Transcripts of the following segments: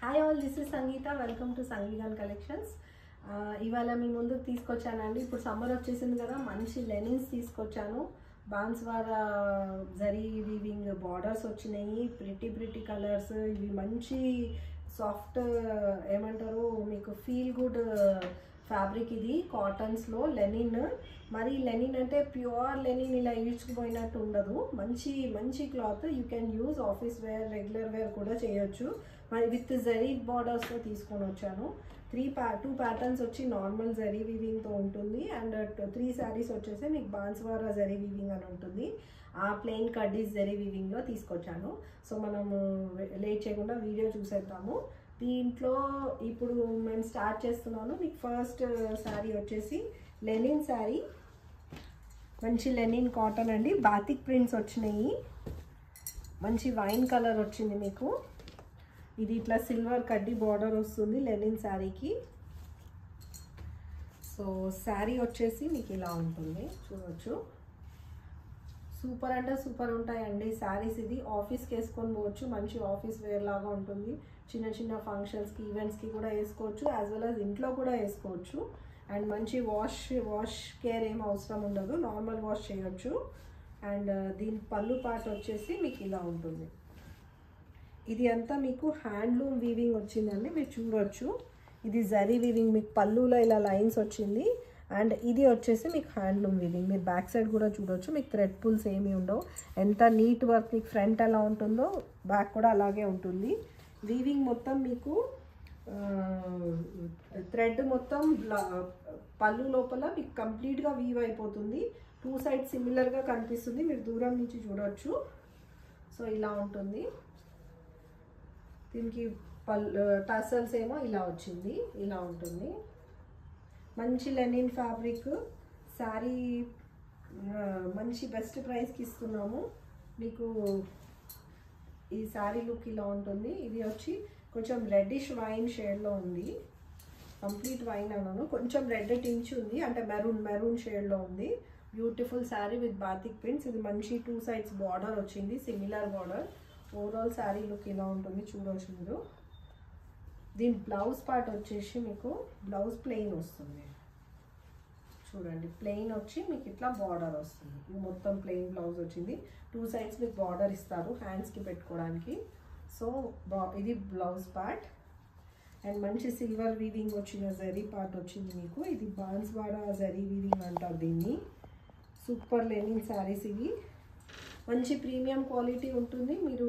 Hi all, this is Sangeetha. Welcome to సంగీతన్ collections. ఇవాళ మీ ముందు తీసుకొచ్చానండి. ఇప్పుడు సమ్మర్ వచ్చేసింది కదా, మంచి లెనిన్స్ తీసుకొచ్చాను. బాన్స్వారా జరీ వీవింగ్ బార్డర్స్ వచ్చినాయి, ప్రిటీ కలర్స్. ఇవి మంచి సాఫ్ట్ ఏమంటారు, మీకు ఫీల్ గుడ్ ఫ్యాబ్రిక్. ఇది కాటన్స్లో లెనిన్. మరి లెనిన్ అంటే ప్యూర్ లెనిన్ ఇలా ఈడ్చుకుపోయినట్టు ఉండదు. మంచి cloth. You can use office wear, regular wear కూడా చేయొచ్చు. మరి విత్ జరీ బార్డర్స్తో తీసుకొని వచ్చాను. టూ ప్యాటర్న్స్ వచ్చి నార్మల్ జరీ వీవింగ్తో ఉంటుంది, అండ్ 3 శారీస్ వచ్చేసి మీకు బాన్స్వారా జరీ వీవింగ్ అని ఉంటుంది. ఆ ప్లెయిన్ కడ్డీస్ జరీ వీవింగ్లో తీసుకొచ్చాను. సో మనము లేట్ చేయకుండా వీడియో చూసేద్దాము. దీంట్లో ఇప్పుడు మేము స్టార్ట్ చేస్తున్నాను. మీకు ఫస్ట్ శారీ వచ్చేసి లెనిన్ శారీ. మంచి లెనిన్ కాటన్ అండి. బాతిక్ ప్రింట్స్ వచ్చినాయి. మంచి వైన్ కలర్ వచ్చింది మీకు. ఇది ఇట్లా సిల్వర్ కడ్డీ బార్డర్ వస్తుంది లెనిన్ శారీకి. సో శారీ వచ్చేసి మీకు ఇలా ఉంటుంది, చూడవచ్చు. సూపర్ అంటే సూపర్ ఉంటాయండి శారీస్. ఇది ఆఫీస్కి వేసుకొని పోవచ్చు. మంచి ఆఫీస్ వేర్ లాగా ఉంటుంది. చిన్న ఫంక్షన్స్కి, ఈవెంట్స్కి కూడా వేసుకోవచ్చు, యాజ్ వెల్ యాజ్ ఇంట్లో కూడా వేసుకోవచ్చు. అండ్ మంచి వాష్ కేర్ ఏం అవసరం ఉండదు, నార్మల్ వాష్ చేయొచ్చు. అండ్ దీని పళ్ళు పార్ట్ వచ్చేసి మీకు ఇలా ఉంటుంది. ఇది అంతా మీకు హ్యాండ్లూమ్ వీవింగ్ వచ్చిందండి, మీరు చూడవచ్చు. ఇది జరీ వీవింగ్, మీకు పళ్ళులో ఇలా లైన్స్ వచ్చింది. అండ్ ఇది వచ్చేసి మీకు హ్యాండ్లూమ్ వీవింగ్. మీరు బ్యాక్ సైడ్ కూడా చూడవచ్చు. మీకు థ్రెడ్ పుల్స్ ఏమీ ఉండవు. ఎంత నీట్ వర్క్, మీకు ఫ్రంట్ ఎలా ఉంటుందో బ్యాక్ కూడా అలాగే ఉంటుంది. వీవింగ్ మొత్తం మీకు థ్రెడ్ మొత్తం పళ్ళు లోపల మీకు కంప్లీట్గా వీవ్ అయిపోతుంది. 2 సైడ్స్ సిమిలర్గా కనిపిస్తుంది, మీరు దూరం నుంచి చూడవచ్చు. సో ఇలా ఉంటుంది. దీనికి టసల్స్ ఏమో ఇలా వచ్చింది, ఇలా ఉంటుంది. మంచి లెనిన్ ఫ్యాబ్రిక్ శారీ. మంచి బెస్ట్ ప్రైస్కి ఇస్తున్నాము మీకు. ఈ శారీ లుక్ ఇలా ఉంటుంది. ఇది వచ్చి కొంచెం రెడ్డిష్ వైన్ షేడ్లో ఉంది. కంప్లీట్ వైన్ అన్నాను, కొంచెం రెడ్ టించ్ ఉంది, అంటే మెరూన్ షేడ్లో ఉంది. Beautiful sari with batik prints. ఇది మంచి 2 సైడ్స్ బార్డర్ వచ్చింది, similar border. Overall sari look ఇలా ఉంటుంది, చూడవచ్చు మీరు. దీని బ్లౌజ్ పార్ట్ వచ్చేసి మీకు బ్లౌజ్ ప్లెయిన్ వస్తుంది, చూడండి. ప్లెయిన్ వచ్చి మీకు ఇట్లా బార్డర్ వస్తుంది. ఇది మొత్తం ప్లెయిన్ బ్లౌజ్ వచ్చింది. 2 సైడ్స్ మీకు బార్డర్ ఇస్తారు హ్యాండ్స్కి పెట్టుకోవడానికి. సో ఇది బ్లౌజ్ పార్ట్. అండ్ మంచి సిల్వర్ వీవింగ్ వచ్చిన జరీ పార్ట్ వచ్చింది మీకు. ఇది బాన్స్వారా జరీ వీవింగ్ అంటారు దీన్ని. సూపర్ లెనిన్ శారీస్ ఇవి. మంచి ప్రీమియం క్వాలిటీ ఉంటుంది. మీరు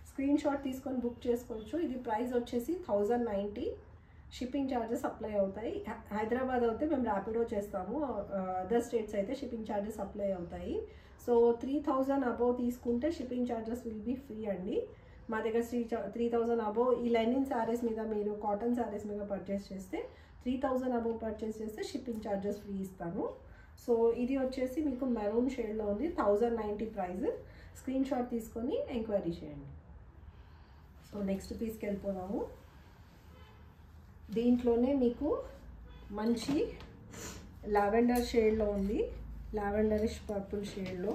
స్క్రీన్ షాట్ తీసుకొని బుక్ చేసుకోవచ్చు. ఇది ప్రైస్ వచ్చేసి 1090. షిప్పింగ్ ఛార్జెస్ అప్లై అవుతాయి. హైదరాబాద్ అయితే మేము ర్యాపిడో చేస్తాము, అదర్ స్టేట్స్ అయితే షిప్పింగ్ ఛార్జెస్ అప్లై అవుతాయి. సో 3000 అబోవ్ తీసుకుంటే shipping charges will be free అండి. మా దగ్గర 3000 అబోవ్ ఈ లెనిన్ శారీస్ మీద, మీరు కాటన్ శారీస్ మీద పర్చేస్ చేస్తే 3000 అబోవ్ పర్చేస్ చేస్తే షిప్పింగ్ ఛార్జెస్ ఫ్రీ ఇస్తాను. సో ఇది వచ్చేసి మీకు మెరూన్ షేడ్లో ఉంది. 1090 ప్రైస్. స్క్రీన్ షాట్ తీసుకొని ఎంక్వైరీ చేయండి. సో నెక్స్ట్ పీస్కి వెళ్ళిపోదాము. దీంట్లోనే మీకు మంచి లావెండర్ షేడ్లో ఉంది, లావెండరిష్ పర్పుల్ షేడ్లో.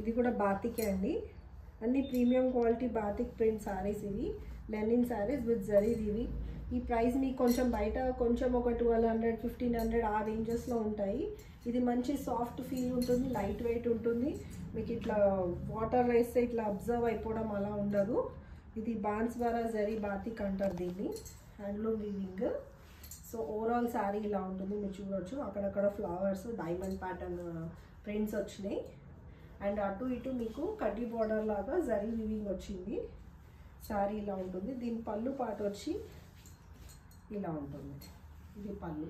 ఇది కూడా బాతికే అండి. అన్ని premium quality batik print sarees ఇవి. Linen sarees with zari weaving. ఈ ప్రైస్ మీకు కొంచెం బయట కొంచెం ఒక 1200, 1500 ఆ రేంజెస్లో ఉంటాయి. ఇది మంచి సాఫ్ట్ ఫీల్ ఉంటుంది, లైట్ వెయిట్ ఉంటుంది. మీకు ఇట్లా వాటర్ వేస్తే ఇట్లా అబ్జర్వ్ అయిపోవడం అలా ఉండదు. ఇది బాన్స్వారా జరీ బాతిక్ అంటారు దీన్ని, handloom weaving. So overall sari ఇలా ఉంటుంది, మీరు చూడవచ్చు. అక్కడక్కడ ఫ్లవర్స్, డైమండ్ ప్యాటర్న్ ప్రింట్స్ వచ్చినాయి. అండ్ అటు ఇటు మీకు కడ్డీ బార్డర్ లాగా జరీ వీవింగ్ వచ్చింది. శారీ ఇలా ఉంటుంది. దీని పళ్ళు పాట వచ్చి ఇలా ఉంటుంది, ఇది పళ్ళు.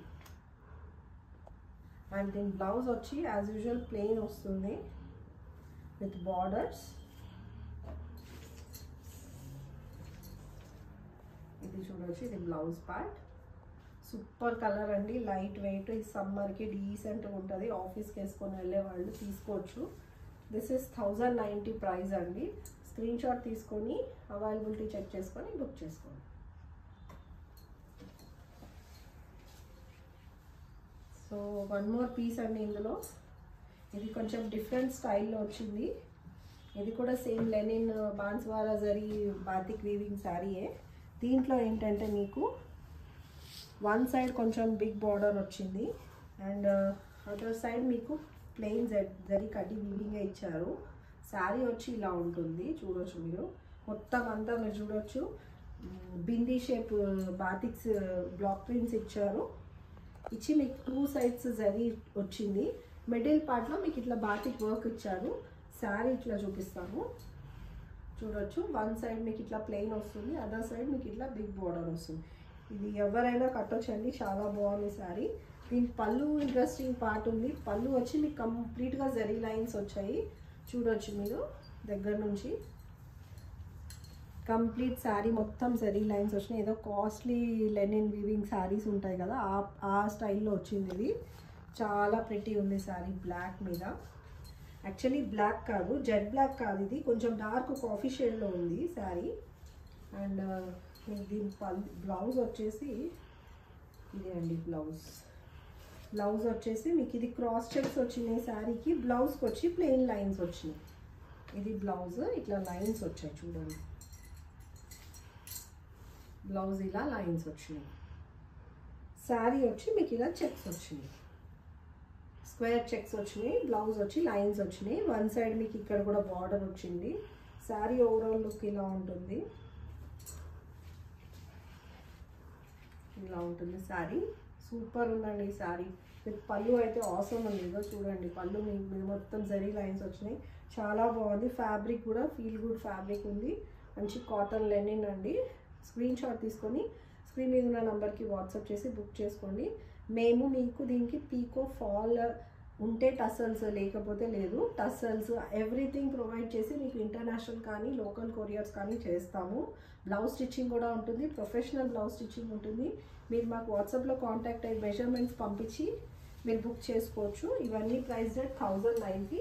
అండ్ దీని బ్లౌజ్ వచ్చి యాజ్ యూజువల్ ప్లెయిన్ వస్తుంది విత్ బార్డర్స్. ఇది చూడవచ్చు, ఇది బ్లౌజ్ పార్ట్. సూపర్ కలర్ అండి, లైట్ వెయిట్. ఈ సమ్మర్కి డీసెంట్గా ఉంటుంది, ఆఫీస్కి వేసుకొని వెళ్ళే వాళ్ళు తీసుకోవచ్చు. దిస్ ఇస్ 1090 ప్రైస్ అండి. స్క్రీన్ షాట్ తీసుకొని అవైలబిలిటీ చెక్ చేసుకొని బుక్ చేసుకోండి. సో 1 మోర్ పీస్ అండి ఇందులో. ఇది కొంచెం డిఫరెంట్ స్టైల్లో వచ్చింది. ఇది కూడా same linen Banswala zari batik weaving శారీయే. దీంట్లో ఏంటంటే మీకు వన్ సైడ్ కొంచెం బిగ్ బార్డర్ వచ్చింది అండ్ అదర్ సైడ్ మీకు ప్లెయిన్ జరీ కడ్డీ వీవింగ్ ఇచ్చారు. శారీ వచ్చి ఇలా ఉంటుంది, చూడొచ్చు మీరు. మొత్తం అంతా మీరు చూడొచ్చు బిందీ షేప్ బాతిక్స్ బ్లాక్ ప్రింట్స్ ఇచ్చారు. ఇచ్చి మీకు 2 సైడ్స్ జరీ వచ్చింది. మిడిల్ పార్ట్లో మీకు ఇట్లా బాతిక్ వర్క్ ఇచ్చారు. శారీ ఇట్లా చూపిస్తాము, చూడొచ్చు. వన్ సైడ్ మీకు ఇట్లా ప్లెయిన్ వస్తుంది, అదర్ సైడ్ మీకు ఇట్లా బిగ్ బార్డర్ వస్తుంది. ఇది ఎవరైనా కట్టొచ్చండి, చాలా బాగుంది శారీ. దీని పళ్ళు ఇంట్రెస్టింగ్ పార్ట్ ఉంది. పళ్ళు వచ్చి మీకు కంప్లీట్గా జరీ లైన్స్ వచ్చాయి, చూడొచ్చు మీరు దగ్గర నుంచి. కంప్లీట్ శారీ మొత్తం జరీ లైన్స్ వచ్చినాయి. ఏదో కాస్ట్లీ లెనిన్ వీవింగ్ శారీస్ ఉంటాయి కదా, ఆ స్టైల్లో వచ్చింది ఇది. చాలా ప్రిటీ ఉంది శారీ బ్లాక్ మీద. యాక్చువల్లీ బ్లాక్ కాదు, జెడ్ బ్లాక్ కాదు, ఇది కొంచెం డార్క్ కాఫీ షేడ్లో ఉంది శారీ. అండ్ మీకు దీని బ్లౌజ్ వచ్చేసి ఇదే అండి. బ్లౌజ్ వచ్చేసి మీకు ఇది క్రాస్ చెక్స్ వచ్చినాయి శారీకి. బ్లౌజ్కి వచ్చి ప్లెయిన్ లైన్స్ వచ్చినాయి. ఇది బ్లౌజ్, ఇట్లా లైన్స్ వచ్చాయి చూడండి. బ్లౌజ్ ఇలా లైన్స్ వచ్చినాయి. శారీ వచ్చి మీకు ఇలా చెక్స్ వచ్చినాయి, స్క్వేర్ చెక్స్ వచ్చినాయి. బ్లౌజ్ వచ్చి లైన్స్ వచ్చినాయి. వన్ సైడ్ మీకు ఇక్కడ కూడా బార్డర్ వచ్చింది. శారీ ఓవరాల్ లుక్ ఇలా ఉంటుంది, ఇలా ఉంటుంది శారీ. సూపర్ ఉందండి ఈ శారీ. విత్ పళ్ళు అయితే ఆసమ్ ఉంది, ఇదో చూడండి. పళ్ళు మీకు మొత్తం జరీ లైన్స్ వచ్చినాయి, చాలా బాగుంది. ఫ్యాబ్రిక్ కూడా ఫీల్ గుడ్ ఫ్యాబ్రిక్ ఉంది, మంచి కాటన్ లెనిన్ అండి. స్క్రీన్ షాట్ తీసుకొని స్క్రీన్ మీద ఉన్న నెంబర్కి వాట్సాప్ చేసి బుక్ చేసుకోండి. మేము మీకు దీనికి పీకో ఫాల్ ఉంటే టసల్స్, లేకపోతే లేదు. టసల్స్ ఎవ్రీథింగ్ ప్రొవైడ్ చేసి మీకు ఇంటర్నేషనల్ కానీ లోకల్ కొరియర్స్ కానీ చేస్తాము. బ్లౌజ్ స్టిచ్చింగ్ కూడా ఉంటుంది, ప్రొఫెషనల్ బ్లౌజ్ స్టిచ్చింగ్ ఉంటుంది. మీరు మాకు వాట్సాప్లో కాంటాక్ట్ అయ్యి మెజర్మెంట్స్ పంపించి మీరు బుక్ చేసుకోవచ్చు. ఇవన్నీ price rate 1090.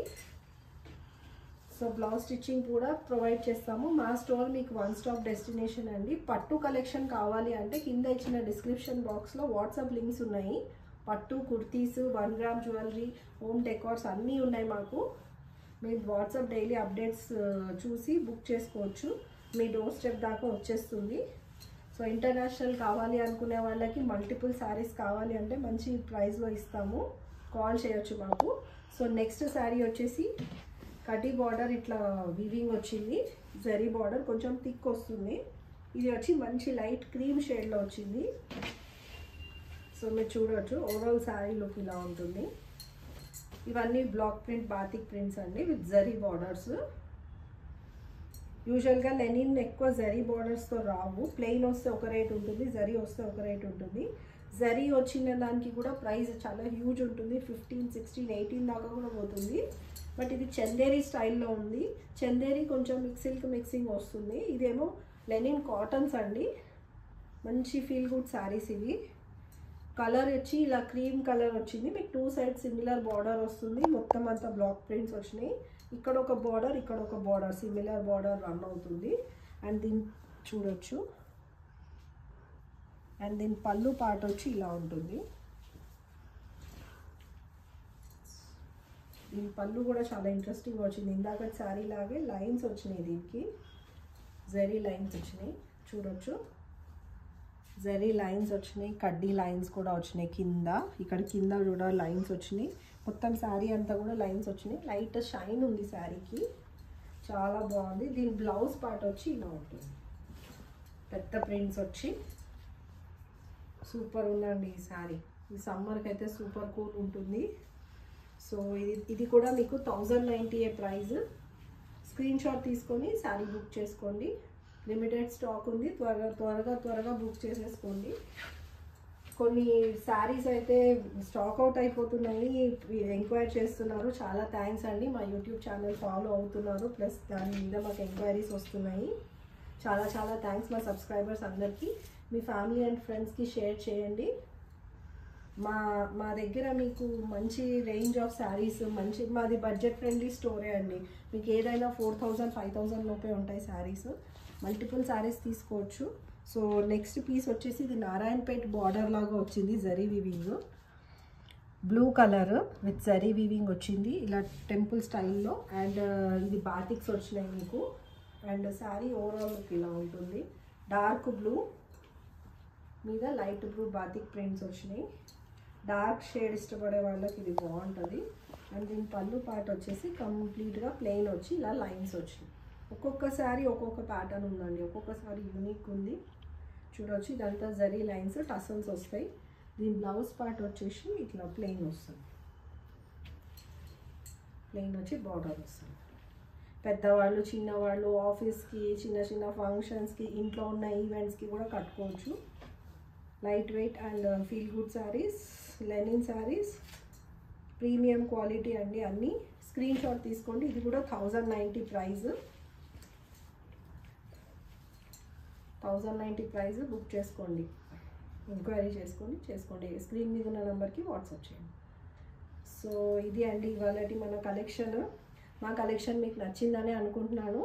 So blouse stitching కూడా ప్రొవైడ్ చేస్తాము. మా స్టోర్ మీకు వన్ స్టాప్ డెస్టినేషన్ అండి. పట్టు కలెక్షన్ కావాలి అంటే కింద ఇచ్చిన డిస్క్రిప్షన్ బాక్స్లో వాట్సాప్ లింక్స్ ఉన్నాయి. పట్టు kurtis, 1 gram jewellery, home decors అన్నీ ఉన్నాయి మాకు. మీరు వాట్సాప్ డైలీ అప్డేట్స్ చూసి బుక్ చేసుకోవచ్చు, మీ డోర్ స్టెప్ దాకా వచ్చేస్తుంది. సో ఇంటర్నేషనల్ కావాలి అనుకునే వాళ్ళకి మల్టిపుల్ శారీస్ కావాలి అంటే మంచి ప్రైస్లో ఇస్తాము, కాల్ చేయొచ్చు మాకు. సో నెక్స్ట్ శారీ వచ్చేసి కడ్డీ బార్డర్ ఇట్లా వీవింగ్ వచ్చింది, జరీ బార్డర్ కొంచెం థిక్ వస్తుంది. ఇది వచ్చి మంచి లైట్ క్రీమ్ షేడ్లో వచ్చింది. సో మీరు చూడవచ్చు ఓవరాల్ శారీ లుక్ ఇలా ఉంటుంది. ఇవన్నీ బ్లాక్ ప్రింట్ బాతిక్ ప్రింట్స్ అండి విత్ జరీ బార్డర్స్. యూజువల్గా లెనిన్ ఎక్కువ జరీ బార్డర్స్తో రావు, ప్లెయిన్ వస్తే ఒక రేట్ ఉంటుంది, జరీ వస్తే ఒక రేట్ ఉంటుంది. జరీ వచ్చిన దానికి కూడా ప్రైస్ చాలా హ్యూజ్ ఉంటుంది, 15, 16, 18 దాకా కూడా పోతుంది. బట్ ఇది చందేరి స్టైల్లో ఉంది. చందేరి కొంచెం సిల్క్ మిక్సింగ్ వస్తుంది. ఇదేమో లెనిన్ కాటన్స్ అండి, మంచి ఫీల్ గుడ్ శారీస్ ఇవి. కలర్ వచ్చి ఇలా క్రీమ్ కలర్ వచ్చింది. మీకు 2 సైడ్ సిమిలర్ బార్డర్ వస్తుంది. మొత్తం అంతా బ్లాక్ ప్రింట్స్ వచ్చినాయి. ఇక్కడ ఒక బార్డర్, ఇక్కడ ఒక బార్డర్, సిమిలర్ బార్డర్ రన్ అవుతుంది. అండ్ దీన్ని చూడొచ్చు. అండ్ దీని పళ్ళు పార్ట్ వచ్చి ఇలా ఉంటుంది. దీని పళ్ళు కూడా చాలా ఇంట్రెస్టింగ్ వచ్చింది. ఇందాక శారీ లాగే లైన్స్ వచ్చినాయి, దీనికి జరీ లైన్స్ వచ్చినాయి, చూడొచ్చు. జరీ లైన్స్ వచ్చినాయి, కడ్డీ లైన్స్ కూడా వచ్చినాయి కింద. ఇక్కడ కింద కూడా లైన్స్ వచ్చినాయి. మొత్తం శారీ అంతా కూడా లైన్స్ వచ్చినాయి. లైట్ షైన్ ఉంది శారీకి, చాలా బాగుంది. దీని బ్లౌజ్ పార్ట్ వచ్చి ఇలా ఉంటుంది, పెద్ద ప్రింట్స్ వచ్చి సూపర్ ఉందండి ఈ శారీ. ఈ సమ్మర్కి అయితే సూపర్ కూల్ ఉంటుంది. సో ఇది కూడా మీకు 1090 ప్రైస్. స్క్రీన్ షాట్ తీసుకొని శారీ బుక్ చేసుకోండి. లిమిటెడ్ స్టాక్ ఉంది, త్వరగా బుక్ చేసేసుకోండి. కొన్ని శారీస్ అయితే స్టాక్ అవుట్ అయిపోతున్నాయి, ఎంక్వైరీ చేస్తున్నారు. చాలా థ్యాంక్స్ అండి, మా యూట్యూబ్ ఛానల్ ఫాలో అవుతున్నారు, ప్లస్ దాని మీద మాకు ఎంక్వైరీస్ వస్తున్నాయి. చాలా థ్యాంక్స్ మా సబ్స్క్రైబర్స్ అందరికీ. మీ ఫ్యామిలీ అండ్ ఫ్రెండ్స్కి షేర్ చేయండి. మా దగ్గర మీకు మంచి రేంజ్ ఆఫ్ శారీస్, మాది బడ్జెట్ ఫ్రెండ్లీ స్టోరే అండి. మీకు ఏదైనా 4000, 5000 లోపే ఉంటాయి శారీస్. మల్టిపుల్ శారీస్ తీసుకోవచ్చు. సో నెక్స్ట్ పీస్ వచ్చేసి ఇది నారాయణపేట్ బార్డర్ లాగా వచ్చింది, zari weaving. Blue colour with zari weaving వచ్చింది ఇలా టెంపుల్ స్టైల్లో. అండ్ ఇది బాతిక్స్ వచ్చినాయి మీకు. అండ్ శారీ ఓవరాల్ లుక్ ఇలా ఉంటుంది. డార్క్ బ్లూ మీద లైట్ బ్లూ బాతిక్ ప్రింట్స్ వచ్చినాయి. డార్క్ షేడ్ ఇష్టపడే వాళ్ళకి ఇది బాగుంటుంది. అండ్ దీని పళ్ళు పార్ట్ వచ్చేసి కంప్లీట్గా ప్లెయిన్ వచ్చి ఇలా లైన్స్ వచ్చినాయి. ఒక్కొక్క శారీ ఒక్కొక్క ప్యాటర్న్ ఉందండి, ఒక్కొక్క శారీ యూనిక్ ఉంది. చూడవచ్చు ఇదంతా జరీ లైన్స్ టసల్స్ వస్తాయి. దీని బ్లౌజ్ పార్ట్ వచ్చేసి ఇట్లా ప్లెయిన్ వస్తుంది, ప్లెయిన్ వచ్చి బార్డర్ వస్తుంది. పెద్దవాళ్ళు చిన్నవాళ్ళు ఆఫీస్కి చిన్న చిన్న ఫంక్షన్స్కి ఇంట్లో ఉన్న ఈవెంట్స్కి కూడా కట్టుకోవచ్చు. Light weight and feel good saris, linen saris, premium quality అండి. అన్నీ స్క్రీన్ షాట్ తీసుకోండి. ఇది కూడా 1090 ప్రైస్, 1090 ప్రైస్. బుక్ చేసుకోండి, ఎంక్వైరీ చేసుకోండి. స్క్రీన్ మీద ఉన్న నెంబర్కి వాట్సాప్ చేయండి. సో ఇది అండి ఇవాళటి మన కలెక్షన్. మా కలెక్షన్ మీకు నచ్చిందని అనుకుంటున్నాను.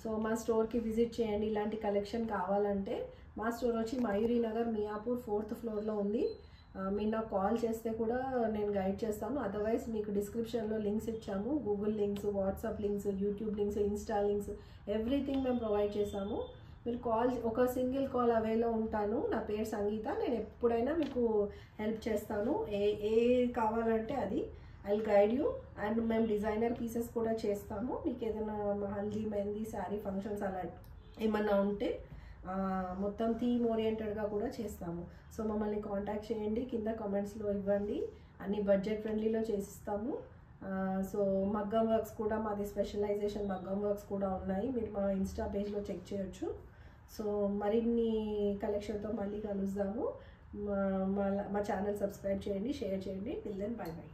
సో మా స్టోర్కి విజిట్ చేయండి. ఇలాంటి కలెక్షన్ కావాలంటే మా స్టోర్ వచ్చి మయూరి నగర్ మియాపూర్ 4th ఫ్లోర్లో ఉంది. మీరు నాకు కాల్ చేస్తే కూడా నేను గైడ్ చేస్తాను. అదర్వైజ్ మీకు డిస్క్రిప్షన్లో లింక్స్ ఇచ్చాము, Google links, WhatsApp links, YouTube links, Insta links, everything మేము ప్రొవైడ్ చేసాము. మీరు ఒక సింగిల్ కాల్ అవేలో ఉంటాను. నా పేరు సంగీత. నేను ఎప్పుడైనా మీకు హెల్ప్ చేస్తాను. ఏ కావాలంటే అది ఐ గైడ్ యూ. అండ్ మేము డిజైనర్ పీసెస్ కూడా చేస్తాము. మీకు ఏదైనా హల్దీ మెహందీ శారీ ఫంక్షన్స్ అలా ఏమన్నా ఉంటే మొత్తం థీమ్ ఓరియంటెడ్గా కూడా చేస్తాము. సో మమ్మల్ని కాంటాక్ట్ చేయండి, కింద కామెంట్స్లో ఇవ్వండి. అన్ని బడ్జెట్ ఫ్రెండ్లీలో చేసిస్తాము. సో మగ్గం వర్క్స్ కూడా మాది స్పెషలైజేషన్ మగ్గం వర్క్స్ కూడా ఉన్నాయి. మీరు మా ఇన్స్టా పేజ్లో చెక్ చేయొచ్చు. సో మరిన్ని కలెక్షన్తో మళ్ళీ కలుద్దాము. మా ఛానల్ సబ్స్క్రైబ్ చేయండి, షేర్ చేయండి. Till then bye by.